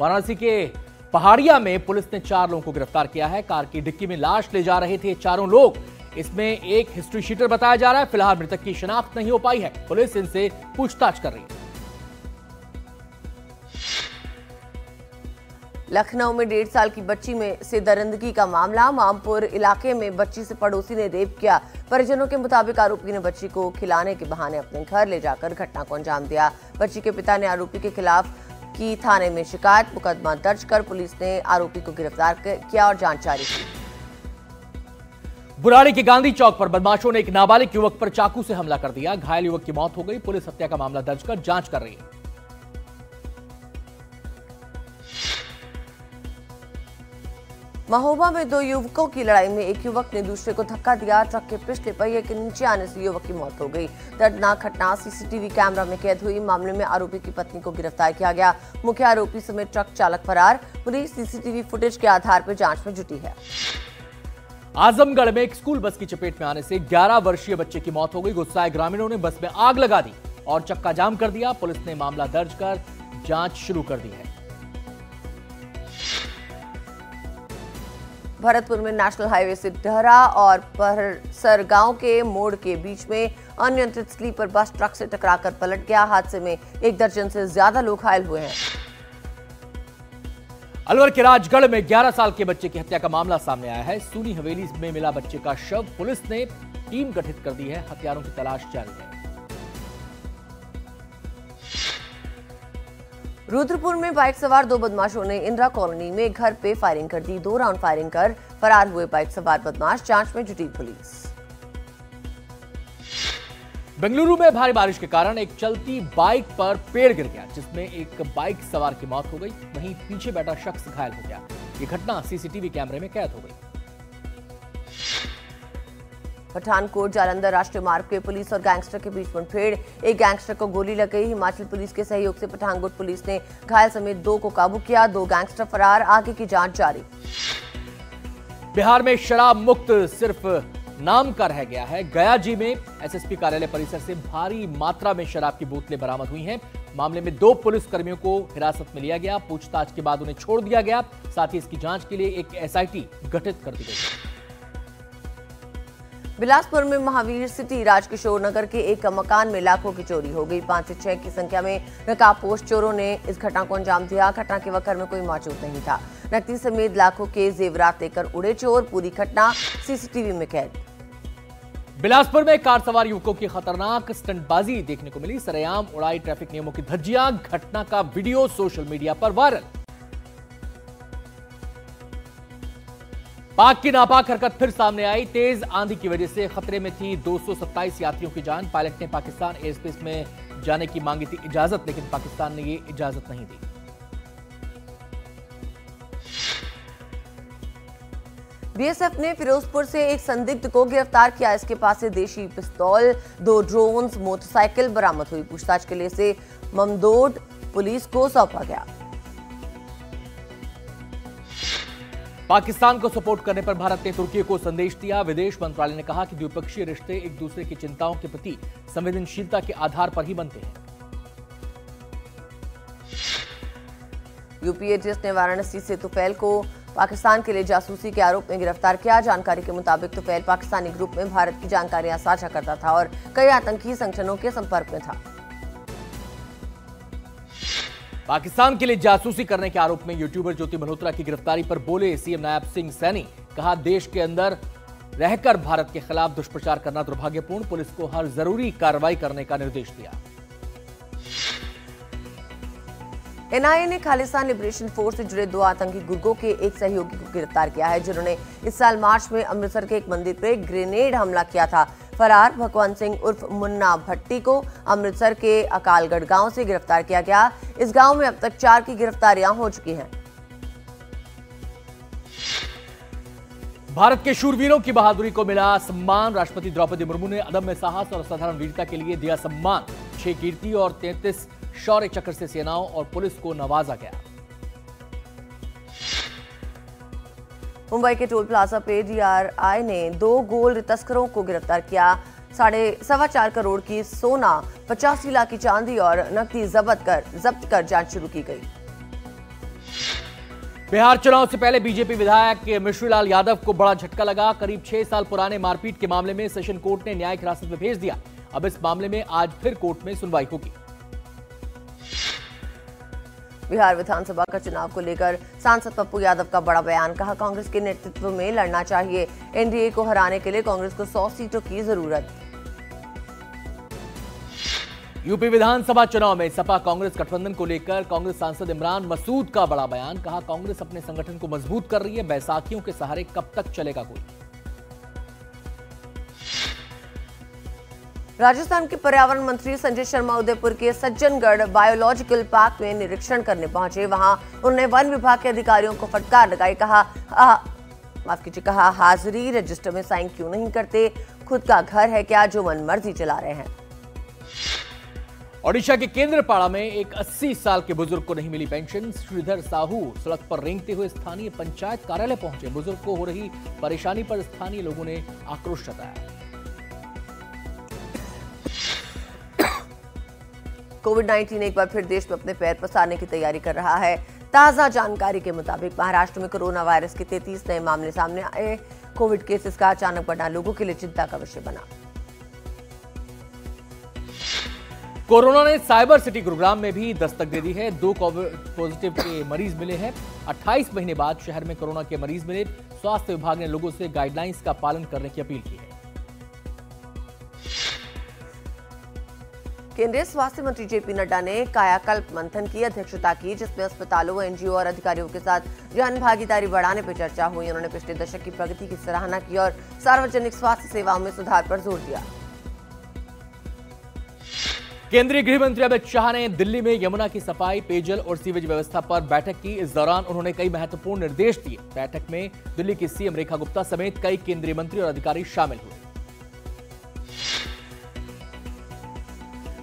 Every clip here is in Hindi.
वाराणसी के पहाड़िया में पुलिस ने 4 लोगों को गिरफ्तार किया है। कार की डिक्की में लाश ले जा रहे थे चारों लोग। इसमें एक हिस्ट्री शीटर बताया जा रहा है। फिलहाल मृतक की शिनाख्त नहीं हो पाई है। पुलिस इनसे पूछताछ कर रही है। लखनऊ में 1.5 साल की बच्ची में से दरिंदगी का मामला। मामपुर इलाके में बच्ची से पड़ोसी ने रेप किया। परिजनों के मुताबिक आरोपी ने बच्ची को खिलाने के बहाने अपने घर ले जाकर घटना को अंजाम दिया। बच्ची के पिता ने आरोपी के खिलाफ की थाने में शिकायत। मुकदमा दर्ज कर पुलिस ने आरोपी को गिरफ्तार किया और जांच जारी की। बुराड़ी के गांधी चौक पर बदमाशों ने एक नाबालिग युवक पर चाकू से हमला कर दिया। घायल युवक की मौत हो गई। पुलिस हत्या का मामला दर्ज कर जांच कर रही है। महोबा में 2 युवकों की लड़ाई में एक युवक ने दूसरे को धक्का दिया। ट्रक के पिछले पहिए के नीचे आने से युवक की मौत हो गई। दर्दनाक घटना सीसीटीवी कैमरा में कैद हुई। मामले में आरोपी की पत्नी को गिरफ्तार किया गया। मुख्य आरोपी समेत ट्रक चालक फरार। पुलिस सीसीटीवी फुटेज के आधार पर जांच में जुटी है। आजमगढ़ में एक स्कूल बस की चपेट में आने से 11 वर्षीय बच्चे की मौत हो गई। गुस्साए ग्रामीणों ने बस में आग लगा दी और चक्का जाम कर दिया। पुलिस ने मामला दर्ज कर जांच शुरू कर दी है। भरतपुर में नेशनल हाईवे से डहरा और परसर गांव के मोड़ के बीच में अनियंत्रित स्लीपर बस ट्रक से टकराकर पलट गया। हादसे में 1 दर्जन से ज्यादा लोग घायल हुए हैं। अलवर के राजगढ़ में 11 साल के बच्चे की हत्या का मामला सामने आया है। सूनी हवेली में मिला बच्चे का शव। पुलिस ने टीम गठित कर दी है। हत्यारों की तलाश जारी है। रुद्रपुर में बाइक सवार 2 बदमाशों ने इंदिरा कॉलोनी में घर पे फायरिंग कर दी। 2 राउंड फायरिंग कर फरार हुए बाइक सवार बदमाश। जांच में जुटी पुलिस। बेंगलुरु में भारी बारिश के कारण एक चलती बाइक पर पेड़ गिर गया, जिसमें एक बाइक सवार की मौत हो गई। वहीं पीछे बैठा शख्स घायल हो गया। ये घटना सीसीटीवी कैमरे में कैद हो गई। पठानकोट जालंधर राष्ट्रीय मार्ग के पुलिस और गैंगस्टर के बीच मुठभेड़। एक गैंगस्टर को गोली लग गई। हिमाचल पुलिस के सहयोग से पठानकोट पुलिस ने घायल समेत 2 को काबू किया। 2 गैंगस्टर फरार। आगे की जांच जारी। बिहार में शराब मुक्त सिर्फ नाम का रह गया है। गया जी में एसएसपी कार्यालय परिसर से भारी मात्रा में शराब की बोतलें बरामद हुई हैं। मामले में 2 पुलिस कर्मियों को हिरासत में लिया गया। पूछताछ के बाद उन्हें छोड़ दिया गया। साथ ही इसकी जांच के लिए एक एसआईटी गठित कर दी गई। बिलासपुर में महावीर सिटी राजकिशोर नगर के एक मकान में लाखों की चोरी हो गई। 5 से 6 की संख्या में नकाबपोश चोरों ने इस घटना को अंजाम दिया। घटना के वक्त घर में कोई मौजूद नहीं था। नकदी समेत लाखों के जेवरात लेकर उड़े चोर। पूरी घटना सीसीटीवी में कैद। बिलासपुर में कार सवार युवकों की खतरनाक स्टंटबाजी देखने को मिली। सरेआम उड़ाई ट्रैफिक नियमों की धज्जियां। घटना का वीडियो सोशल मीडिया पर वायरल। पाक की नापाक हरकत फिर सामने आई। तेज आंधी की वजह से खतरे में थी 227 यात्रियों की जान। पायलट ने पाकिस्तान एयर स्पेस में जाने की मांगी थी इजाजत, लेकिन पाकिस्तान ने ये इजाजत नहीं दी। बीएसएफ ने फिरोजपुर से एक संदिग्ध को गिरफ्तार किया। इसके पास से देशी पिस्तौल, 2 ड्रोन्स, मोटरसाइकिल बरामद हुई। पूछताछ के लिए से ममदोड पुलिस को सौंपा गया। पाकिस्तान को सपोर्ट करने पर भारत ने तुर्की को संदेश दिया। विदेश मंत्रालय ने कहा कि द्विपक्षीय रिश्ते एक दूसरे की चिंताओं के प्रति संवेदनशीलता के आधार पर ही बनते हैं। यूपी एटीएस ने वाराणसी से तुफैल को पाकिस्तान के लिए जासूसी के आरोप में गिरफ्तार किया। जानकारी के मुताबिक तुफैल पाकिस्तानी ग्रुप में भारत की जानकारियां साझा करता था और कई आतंकी संगठनों के संपर्क में था। पाकिस्तान के लिए जासूसी करने के आरोप में यूट्यूबर ज्योति मल्होत्रा की गिरफ्तारी पर बोले सीएम नायब सिंह सैनी। कहा, देश के अंदर रहकर भारत के खिलाफ दुष्प्रचार करना दुर्भाग्यपूर्ण। पुलिस को हर जरूरी कार्रवाई करने का निर्देश दिया। एनआईए ने खालिस्तान लिबरेशन फोर्स से जुड़े 2 आतंकी गुर्गों के एक सहयोगी को गिरफ्तार किया है, जिन्होंने इस साल मार्च में अमृतसर के एक मंदिर पर ग्रेनेड हमला किया था। फरार भगवंत सिंह उर्फ मुन्ना भट्टी को अमृतसर के अकालगढ़ गांव से गिरफ्तार किया गया। इस गांव में अब तक 4 की गिरफ्तारियां हो चुकी हैं। भारत के शूरवीरों की बहादुरी को मिला सम्मान। राष्ट्रपति द्रौपदी मुर्मू ने अदम्य साहस और असाधारण वीरता के लिए दिया सम्मान। 6 कीर्ति और 33 शौर्य चक्र से सेनाओं और पुलिस को नवाजा गया। मुंबई के टोल प्लाजा पे डीआरआई ने 2 गोल्ड तस्करों को गिरफ्तार किया। 4.25 करोड़ की सोना, 85 लाख की चांदी और नकदी जब्त कर जांच शुरू की गई। बिहार चुनाव से पहले बीजेपी विधायक मिश्रीलाल यादव को बड़ा झटका लगा। करीब 6 साल पुराने मारपीट के मामले में सेशन कोर्ट ने न्यायिक हिरासत में भेज दिया। अब इस मामले में आज फिर कोर्ट में सुनवाई होगी। बिहार विधानसभा का चुनाव को लेकर सांसद पप्पू यादव का बड़ा बयान। कहा, कांग्रेस के नेतृत्व में लड़ना चाहिए। एनडीए को हराने के लिए कांग्रेस को 100 सीटों की जरूरत। यूपी विधानसभा चुनाव में सपा कांग्रेस गठबंधन को लेकर कांग्रेस सांसद इमरान मसूद का बड़ा बयान। कहा, कांग्रेस अपने संगठन को मजबूत कर रही है, बैसाखियों के सहारे कब तक चलेगा कोई। राजस्थान के पर्यावरण मंत्री संजय शर्मा उदयपुर के सज्जनगढ़ बायोलॉजिकल पार्क में निरीक्षण करने पहुंचे। वहां उन्होंने वन विभाग के अधिकारियों को फटकार लगाई। कहा हाजिरी रजिस्टर में साइन क्यों नहीं करते, खुद का घर है क्या जो मनमर्जी चला रहे हैं। ओडिशा के केंद्रपाड़ा में एक 80 साल के बुजुर्ग को नहीं मिली पेंशन। श्रीधर साहू सड़क पर रेंगते हुए स्थानीय पंचायत कार्यालय पहुंचे। बुजुर्ग को हो रही परेशानी पर स्थानीय लोगों ने आक्रोश जताया। कोविड-19 एक बार फिर देश में अपने पैर पसारने की तैयारी कर रहा है। ताजा जानकारी के मुताबिक महाराष्ट्र में कोरोना वायरस के 33 नए मामले सामने आए। कोविड केसेस का अचानक बढ़ना लोगों के लिए चिंता का विषय बना। कोरोना ने साइबर सिटी गुरुग्राम में भी दस्तक दे दी है। 2 कोविड पॉजिटिव के मरीज मिले हैं। 28 महीने बाद शहर में कोरोना के मरीज मिले। स्वास्थ्य विभाग ने लोगों से गाइडलाइंस का पालन करने की अपील की है। केंद्रीय स्वास्थ्य मंत्री जेपी नड्डा ने कायाकल्प मंथन की अध्यक्षता की, जिसमें अस्पतालों, एनजीओ और अधिकारियों के साथ जन भागीदारी बढ़ाने पर चर्चा हुई। उन्होंने पिछले दशक की प्रगति की सराहना की और सार्वजनिक स्वास्थ्य सेवाओं में सुधार पर जोर दिया। केंद्रीय गृह मंत्री अमित शाह ने दिल्ली में यमुना की सफाई, पेयजल और सीवेज व्यवस्था पर बैठक की। इस दौरान उन्होंने कई महत्वपूर्ण निर्देश दिए। बैठक में दिल्ली की सीएम रेखा गुप्ता समेत कई केंद्रीय मंत्री और अधिकारी शामिल हुए।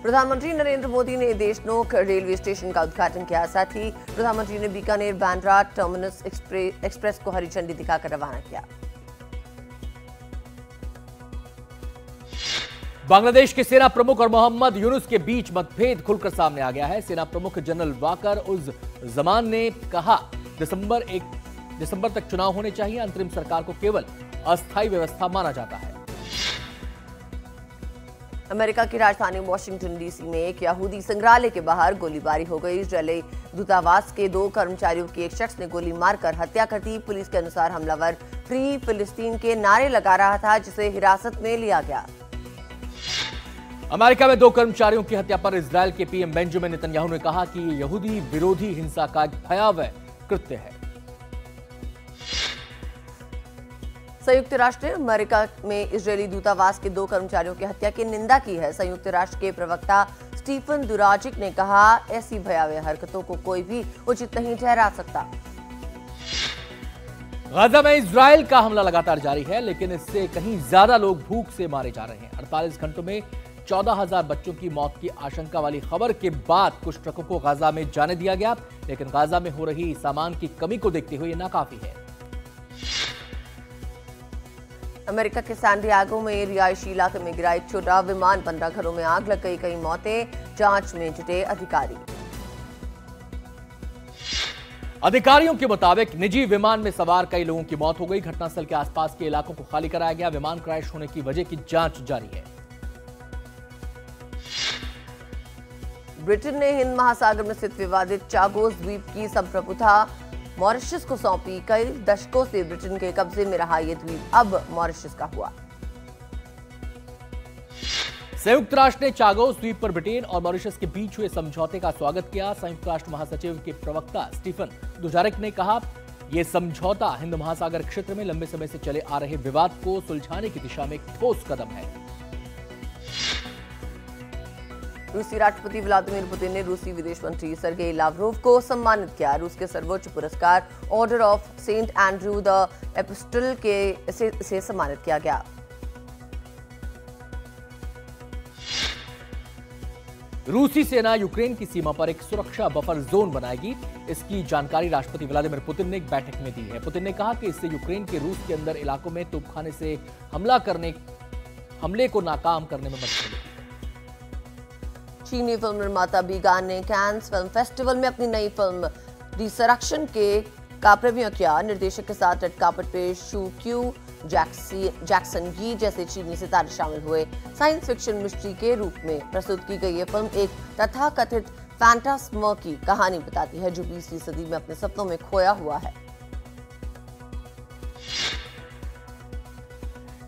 प्रधानमंत्री नरेंद्र मोदी ने देशनोक रेलवे स्टेशन का उद्घाटन किया। साथ ही प्रधानमंत्री ने बीकानेर बांद्रा टर्मिनस एक्सप्रेस को हरी झंडी दिखाकर रवाना किया। बांग्लादेश के सेना प्रमुख और मोहम्मद यूनुस के बीच मतभेद खुलकर सामने आ गया है। सेना प्रमुख जनरल वाकर उज जमान ने कहा, दिसंबर तक चुनाव होने चाहिए। अंतरिम सरकार को केवल अस्थायी व्यवस्था माना जाता है। अमेरिका की राजधानी वॉशिंगटन डीसी में एक यहूदी संग्रहालय के बाहर गोलीबारी हो गई। इजरायली दूतावास के 2 कर्मचारियों की एक शख्स ने गोली मारकर हत्या कर दी। पुलिस के अनुसार हमलावर फ्री फिलिस्तीन के नारे लगा रहा था, जिसे हिरासत में लिया गया। अमेरिका में 2 कर्मचारियों की हत्या पर इजरायल के पीएम बेंजामिन नेतन्याहू ने कहा कि ये यहूदी विरोधी हिंसा का एक भयावह कृत्य है। संयुक्त राष्ट्र ने अमेरिका में इजरायली दूतावास के 2 कर्मचारियों की हत्या की निंदा की है। संयुक्त राष्ट्र के प्रवक्ता स्टीफन दुराजिक ने कहा, ऐसी भयावह हरकतों को कोई भी उचित नहीं ठहरा सकता। गाजा में इजरायल का हमला लगातार जारी है, लेकिन इससे कहीं ज्यादा लोग भूख से मारे जा रहे हैं। 48 घंटों में 14,000 बच्चों की मौत की आशंका वाली खबर के बाद कुछ ट्रकों को गाजा में जाने दिया गया, लेकिन गाजा में हो रही सामान की कमी को देखते हुए यह नाकाफी है। अमेरिका के सैन डिएगो में रिहायशी इलाके में गिरा एक छोटा विमान, 15 घरों में आग लग गई, कई मौतें, जांच में जुटे अधिकारी। अधिकारियों के मुताबिक निजी विमान में सवार कई लोगों की मौत हो गई। घटनास्थल के आसपास के इलाकों को खाली कराया गया। विमान क्रैश होने की वजह की जांच जारी है। ब्रिटेन ने हिंद महासागर में स्थित विवादित चागोस द्वीप की संप्रभुता मॉरिशस को सौंपी। कई दशकों से ब्रिटेन के कब्जे में रहा यह द्वीप अब मॉरिशस का हुआ। संयुक्त राष्ट्र ने चागोस द्वीप पर ब्रिटेन और मॉरिशस के बीच हुए समझौते का स्वागत किया। संयुक्त राष्ट्र महासचिव के प्रवक्ता स्टीफन दुजारिक ने कहा, यह समझौता हिंद महासागर क्षेत्र में लंबे समय से चले आ रहे विवाद को सुलझाने की दिशा में एक ठोस कदम है। रूसी राष्ट्रपति व्लादिमीर पुतिन ने रूसी विदेश मंत्री सर्गेई लावरोव को सम्मानित किया। रूस के सर्वोच्च पुरस्कार order of Saint Andrew the apostle से सम्मानित किया गया। रूसी सेना यूक्रेन की सीमा पर एक सुरक्षा बफर जोन बनाएगी। इसकी जानकारी राष्ट्रपति व्लादिमीर पुतिन ने एक बैठक में दी है। पुतिन ने कहा कि इससे यूक्रेन के रूस के अंदर इलाकों में तोपखाने से हमले को नाकाम करने में मदद मिलेगी। चीनी फिल्म निर्माता बीगान ने कैन्स फिल्म फेस्टिवल में अपनी नई फिल्म रिसरेक्शन के का प्रीमियर किया। निर्देशक के साथ रेड कार्पेट पे शू क्यू, जैक्सन यी जैसे चीनी सितारे शामिल हुए। साइंस फिक्शन मिस्ट्री के रूप में प्रस्तुत की गई ये फिल्म एक तथाकथित फैंटास्मा की कहानी बताती है जो 20वीं सदी में अपने सपनों में खोया हुआ है।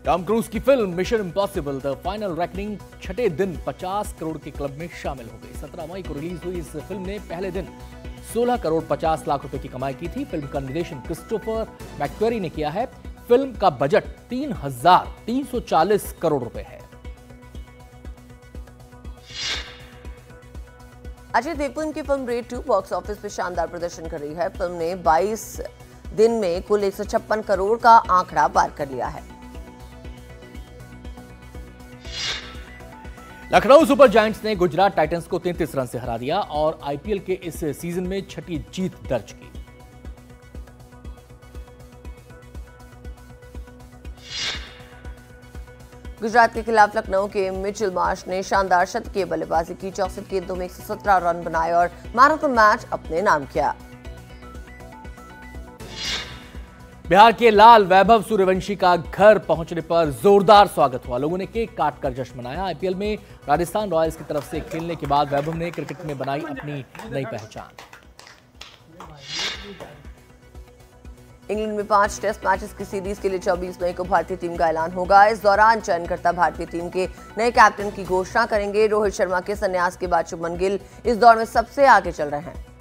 टॉम क्रूज की film mission impossible the final reckoning छठे दिन 50 करोड़ के क्लब में शामिल हो गई। 17 मई को रिलीज हुई इस फिल्म ने पहले दिन 16 करोड़ 50 लाख रुपए की कमाई की थी। फिल्म का निर्देशन क्रिस्टोफर मैक्वेरी ने किया है। फिल्म का बजट 3,340 करोड़ रुपए है। अजय देवगन की फिल्म रेड 2 बॉक्स ऑफिस पे शानदार प्रदर्शन कर रही है। फिल्म ने 22 दिन में कुल 156 करोड़ का आंकड़ा पार कर लिया है। लखनऊ सुपर जायंट्स ने गुजरात टाइटंस को 33 रन से हरा दिया और आईपीएल के इस सीजन में छठी जीत दर्ज की। गुजरात के खिलाफ लखनऊ के मिचेल मार्श ने शानदार शतकीय बल्लेबाजी की। 64 गेंदों में 117 रन बनाए और मैन ऑफ द मैच अपने नाम किया। बिहार के लाल वैभव सूर्यवंशी का घर पहुंचने पर जोरदार स्वागत हुआ। लोगों ने केक काटकर जश्न मनाया। आईपीएल में राजस्थान रॉयल्स की तरफ से खेलने के बाद वैभव ने क्रिकेट में बनाई अपनी नई पहचान। इंग्लैंड में 5 टेस्ट मैचेस की सीरीज के लिए 24 मई को भारतीय टीम का ऐलान होगा। इस दौरान चयनकर्ता भारतीय टीम के नए कैप्टन की घोषणा करेंगे। रोहित शर्मा के संन्यास के बाद शुभमन गिल इस दौर में सबसे आगे चल रहे हैं।